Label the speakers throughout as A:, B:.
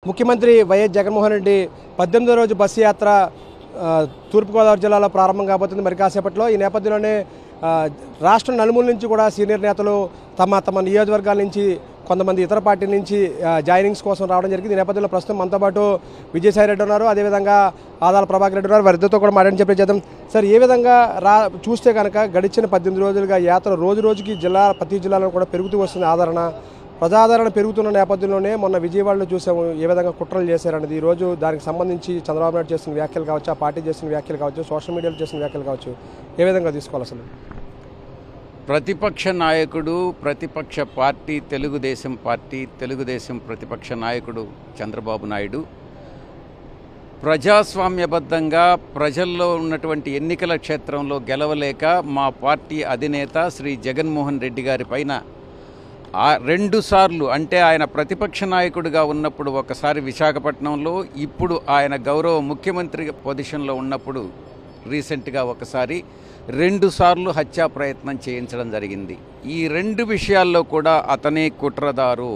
A: ముఖ్యమంత్రి వైఎస్ జగన్మోహన్ రెడ్డి 18వ రోజు బస్సు యాత్ర తూర్పుగోదావరి జిల్లాలో ప్రారంభం కాబోతుంది మరి కాసేపట్లో. ఈ నేపథ్యంలోనే రాష్ట్రం నలుమూల నుంచి కూడా సీనియర్ నేతలు తమ నియోజకవర్గాల నుంచి కొంతమంది ఇతర పార్టీల నుంచి జాయినింగ్స్ కోసం రావడం జరిగింది. ఈ నేపథ్యంలో ప్రస్తుతం మనతో పాటు విజయసాయి రెడ్డి ఉన్నారు, అదేవిధంగా ఆదాల ప్రభాకర్ రెడ్డి ఉన్నారు. వారిద్దరితో కూడా మాట్లాడి చెప్పే చేద్దాం. సార్, ఏ విధంగా చూస్తే కనుక గడిచిన 18 రోజులుగా యాత్ర రోజు రోజుకి ప్రతి జిల్లాలో కూడా పెరుగుతూ వస్తుంది ఆదరణ, ప్రజాదరణ పెరుగుతున్న నేపథ్యంలోనే మొన్న విజయవాడలో చూసాము ఏ విధంగా కుట్రలు చేశారనేది. ఈరోజు దానికి సంబంధించి చంద్రబాబు నాయుడు చేసిన వ్యాఖ్యలు కావచ్చు, ఆ పార్టీ చేసిన వ్యాఖ్యలు కావచ్చు, సోషల్ మీడియాలో చేసిన వ్యాఖ్యలు కావచ్చు, ఏ విధంగా తీసుకోవాలి అసలు?
B: ప్రతిపక్ష నాయకుడు, ప్రతిపక్ష పార్టీ తెలుగుదేశం ప్రతిపక్ష నాయకుడు చంద్రబాబు నాయుడు ప్రజాస్వామ్యబద్ధంగా ప్రజల్లో ఉన్నటువంటి ఎన్నికల క్షేత్రంలో గెలవలేక మా పార్టీ అధినేత శ్రీ జగన్మోహన్ రెడ్డి గారి పైన 2 సార్లు, అంటే ఆయన ప్రతిపక్ష నాయకుడిగా ఉన్నప్పుడు ఒకసారి విశాఖపట్నంలో, ఇప్పుడు ఆయన గౌరవ ముఖ్యమంత్రి పొజిషన్లో ఉన్నప్పుడు రీసెంట్గా ఒకసారి 2 సార్లు హత్యా ప్రయత్నం చేయించడం జరిగింది. ఈ 2 విషయాల్లో కూడా అతనే కుట్రదారు,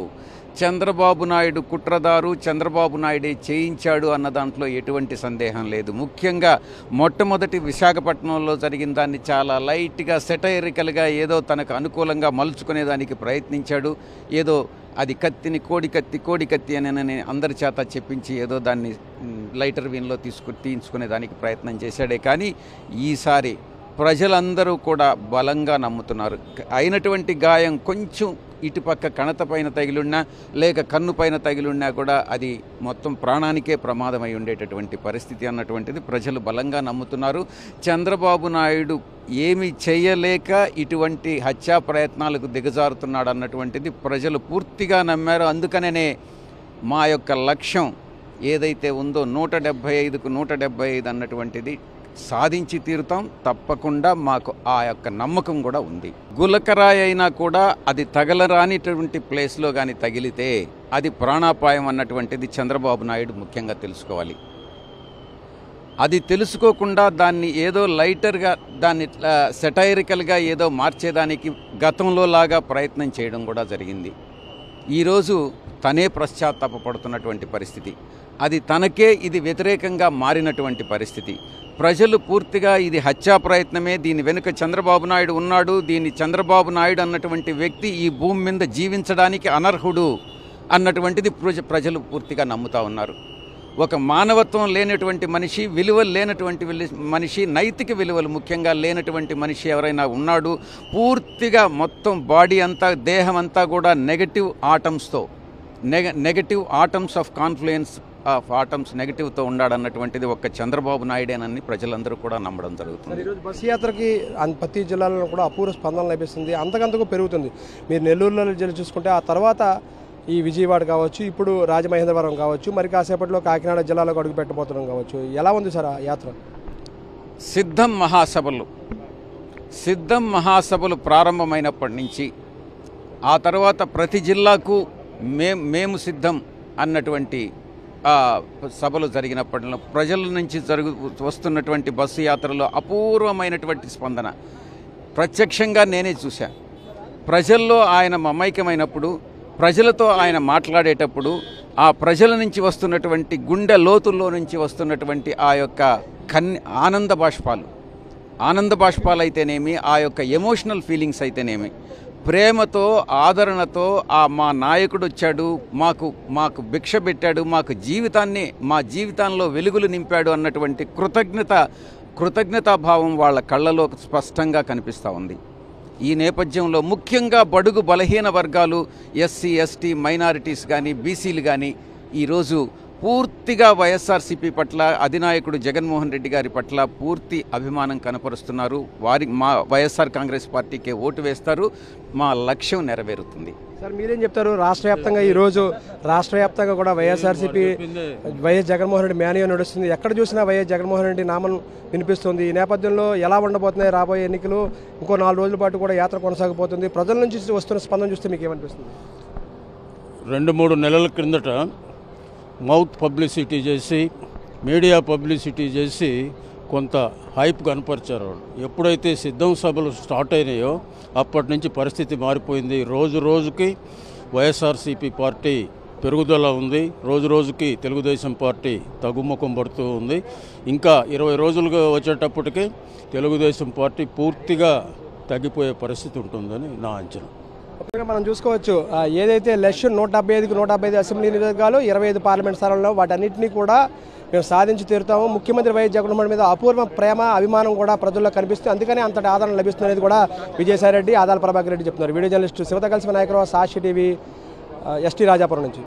B: చంద్రబాబు నాయుడు కుట్రదారు, చంద్రబాబు నాయుడే చేయించాడు అన్న దాంట్లో ఎటువంటి సందేహం లేదు. ముఖ్యంగా మొట్టమొదటి విశాఖపట్నంలో జరిగిన దాన్ని చాలా లైట్గా సెటైరికల్గా ఏదో తనకు అనుకూలంగా మలుచుకునేదానికి ప్రయత్నించాడు. ఏదో అది కోడికత్తి అని అందరి చేత చెప్పించి ఏదో దాన్ని లైటర్ వీన్లో తీయించుకునేదానికి ప్రయత్నం చేశాడే. కానీ ఈసారి ప్రజలందరూ కూడా బలంగా నమ్ముతున్నారు. అయినటువంటి గాయం కొంచెం ఇటుపక్క కణత పైన తగిలిన్నా లేక కన్ను పైన తగిలిన్నా కూడా అది మొత్తం ప్రాణానికే ప్రమాదమై ఉండేటటువంటి పరిస్థితి అన్నటువంటిది ప్రజలు బలంగా నమ్ముతున్నారు. చంద్రబాబు నాయుడు ఏమి చేయలేక ఇటువంటి హత్యా ప్రయత్నాలకు దిగజారుతున్నాడు అన్నటువంటిది ప్రజలు పూర్తిగా నమ్మారు. అందుకనే మా యొక్క లక్ష్యం ఏదైతే ఉందో 175కు 175 అన్నటువంటిది సాధించి తీరుతాం. తప్పకుండా మాకు ఆ యొక్క నమ్మకం కూడా ఉంది. గులకరాయి అయినా కూడా అది తగలరానిటువంటి ప్లేస్లో కానీ తగిలితే అది ప్రాణాపాయం అన్నటువంటిది చంద్రబాబు నాయుడు ముఖ్యంగా తెలుసుకోవాలి. అది తెలుసుకోకుండా దాన్ని ఏదో లైటర్గా, దాన్ని సెటైరికల్గా ఏదో మార్చేదానికి గతంలో లాగా ప్రయత్నం చేయడం కూడా జరిగింది. ఈరోజు తనే పశ్చాత్తాపడుతున్నటువంటి పరిస్థితి, అది తనకే ఇది వ్యతిరేకంగా మారినటువంటి పరిస్థితి. ప్రజలు పూర్తిగా ఇది హత్యా ప్రయత్నమే, దీని వెనుక చంద్రబాబు నాయుడు ఉన్నాడు, దీన్ని చంద్రబాబు నాయుడు అన్నటువంటి వ్యక్తి ఈ భూమి మీద జీవించడానికి అనర్హుడు అన్నటువంటిది ప్రజలు పూర్తిగా నమ్ముతా ఉన్నారు. ఒక మానవత్వం లేనటువంటి మనిషి, విలువలు లేనటువంటి మనిషి, నైతిక విలువలు ముఖ్యంగా లేనటువంటి మనిషి ఎవరైనా ఉన్నాడు, పూర్తిగా మొత్తం బాడీ అంతా, దేహం అంతా కూడా negative atoms of confluence of atoms నెగటివ్తో ఉన్నాడన్నటువంటిది ఒక్క చంద్రబాబు నాయుడేనని ప్రజలందరూ కూడా నమ్మడం జరుగుతుంది.
A: ఈరోజు బస్సు యాత్రకి ప్రతి జిల్లాలో కూడా అపూర్వ స్పందన లభిస్తుంది, అంతకంతకు పెరుగుతుంది. మీరు నెల్లూరులో జిల్లా చూసుకుంటే ఆ తర్వాత ఈ విజయవాడ కావచ్చు, ఇప్పుడు రాజమహేంద్రవరం కావచ్చు, మరి కాసేపట్లో కాకినాడ జిల్లాలోకి అడుగు పెట్టబోతున్నాం కావచ్చు. ఎలా ఉంది సార్ ఆ యాత్ర?
B: సిద్ధం మహాసభలు ప్రారంభమైనప్పటి నుంచి ఆ తర్వాత ప్రతి జిల్లాకు మేము సిద్ధం అన్నటువంటి సభలు జరిగినప్పటిలో ప్రజల నుంచి వస్తున్నటువంటి బస్సు యాత్రలో అపూర్వమైనటువంటి స్పందన ప్రత్యక్షంగా నేనే చూశాను. ప్రజల్లో ఆయన మమైక్యమైనప్పుడు, ప్రజలతో ఆయన మాట్లాడేటప్పుడు ఆ ప్రజల నుంచి వస్తున్నటువంటి గుండె లోతుల్లో నుంచి వస్తున్నటువంటి ఆ యొక్క ఆనంద బాష్పాలు అయితేనేమి, ఆ యొక్క ఎమోషనల్ ఫీలింగ్స్ అయితేనేమి, ప్రేమతో, ఆదరణతో మా నాయకుడు వచ్చాడు, మాకు భిక్ష పెట్టాడు, మా జీవితాల్లో వెలుగులు నింపాడు అన్నటువంటి కృతజ్ఞతాభావం వాళ్ళ కళ్ళలో స్పష్టంగా కనిపిస్తూ ఉంది. ఈ నేపథ్యంలో ముఖ్యంగా బడుగు బలహీన వర్గాలు, ఎస్సీ, ఎస్టీ, మైనారిటీస్ కానీ, బీసీలు కానీ ఈరోజు పూర్తిగా వైఎస్ఆర్సీపీ పట్ల, అధినాయకుడు జగన్మోహన్ రెడ్డి గారి పట్ల పూర్తి అభిమానం కనపరుస్తున్నారు. మా వైఎస్ఆర్ కాంగ్రెస్ పార్టీకే ఓటు వేస్తారు. మా లక్ష్యం నెరవేరుతుంది.
A: సార్, మీరేం చెప్తారు? ఈరోజు రాష్ట్ర వ్యాప్తంగా కూడా వైఎస్ఆర్సీపీ, వైఎస్ జగన్మోహన్ రెడ్డి మేనియో నడుస్తుంది. ఎక్కడ చూసినా వైఎస్ జగన్మోహన్ రెడ్డి నామం వినిపిస్తుంది. ఈ నేపథ్యంలో ఎలా ఉండబోతున్నాయి రాబోయే ఎన్నికలు? ఇంకో 4 రోజుల పాటు కూడా యాత్ర కొనసాగిపోతుంది. ప్రజల నుంచి వస్తున్న స్పందన చూస్తే మీకు ఏమనిపిస్తుంది?
C: 2-3 నెలల క్రిందట మౌత్ పబ్లిసిటీ చేసి, మీడియా పబ్లిసిటీ చేసి కొంత హైప్ కనపరిచారు. ఎప్పుడైతే సిద్ధం సభలు స్టార్ట్ అయినాయో అప్పటి నుంచి పరిస్థితి మారిపోయింది. రోజు రోజుకి వైఎస్ఆర్సీపీ పార్టీ పెరుగుదల ఉంది. రోజు రోజుకి తెలుగుదేశం పార్టీ తగ్గుముఖం పడుతూ ఉంది. ఇంకా 20 రోజులుగా వచ్చేటప్పటికి తెలుగుదేశం పార్టీ పూర్తిగా తగ్గిపోయే పరిస్థితి ఉంటుందని నా అంచనా.
A: మనం చూసుకోవచ్చు ఏదైతే లక్ష్యం 175కి 175 అసెంబ్లీ నియోజకవర్గాలు 25 పార్లమెంట్ స్థానంలో వాటన్నింటినీ కూడా మేము సాధించి తీరుతాము. ముఖ్యమంత్రి వైఎస్ జగన్మోహన్ మీద అపూర్వ ప్రేమ అభిమానం కూడా ప్రజల్లో కనిపిస్తుంది. అందుకని అంతటి ఆదరణ లభిస్తుంది కూడా విజయసాయి రెడ్డి, ఆదాల ప్రభాకర్ రెడ్డి చెప్తున్నారు. వీడియో జర్నలిస్టు శివత కలిసి నాయకరావు, సాక్షి టీవీ, ఎస్టీ రాజాపురం నుంచి.